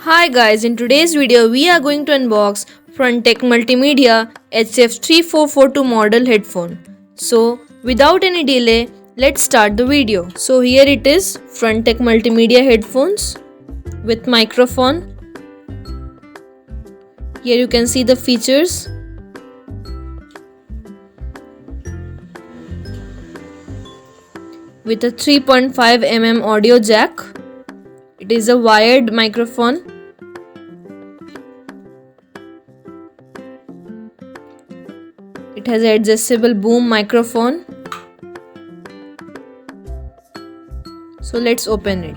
Hi guys, in today's video we are going to unbox Frontech Multimedia HF-3442 model headphone. So without any delay, let's start the video. So here it is, Frontech Multimedia headphones with microphone. Here you can see the features. With a 3.5 mm audio jack. It is a wired microphone. It has an adjustable boom microphone. So let's open it.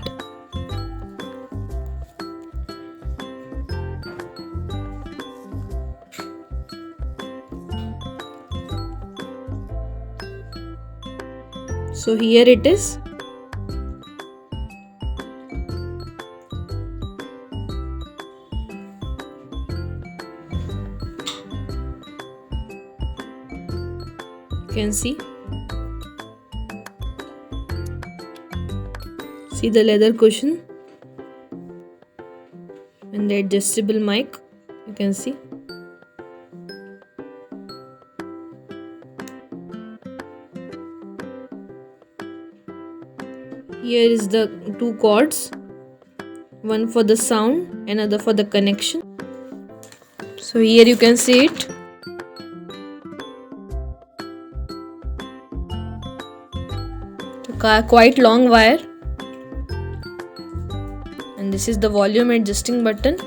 So here it is. You can see the leather cushion and the adjustable mic. You can see here is the two cords, one for the sound, another for the connection. So here you can see it. Quite long wire, and this is the volume adjusting button.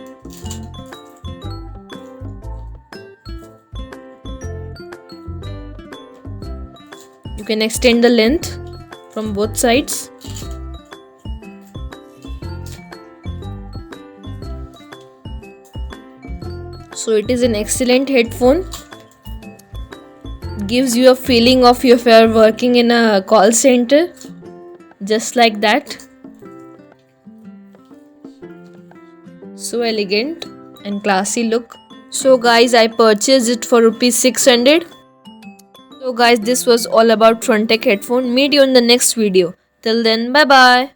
You can extend the length from both sides. So it is an excellent headphone. Gives you a feeling of if you are working in a call center, just like that. So elegant and classy look. So guys, I purchased it for ₹600. So guys, this was all about Frontech headphone. Meet you in the next video. Till then, bye bye.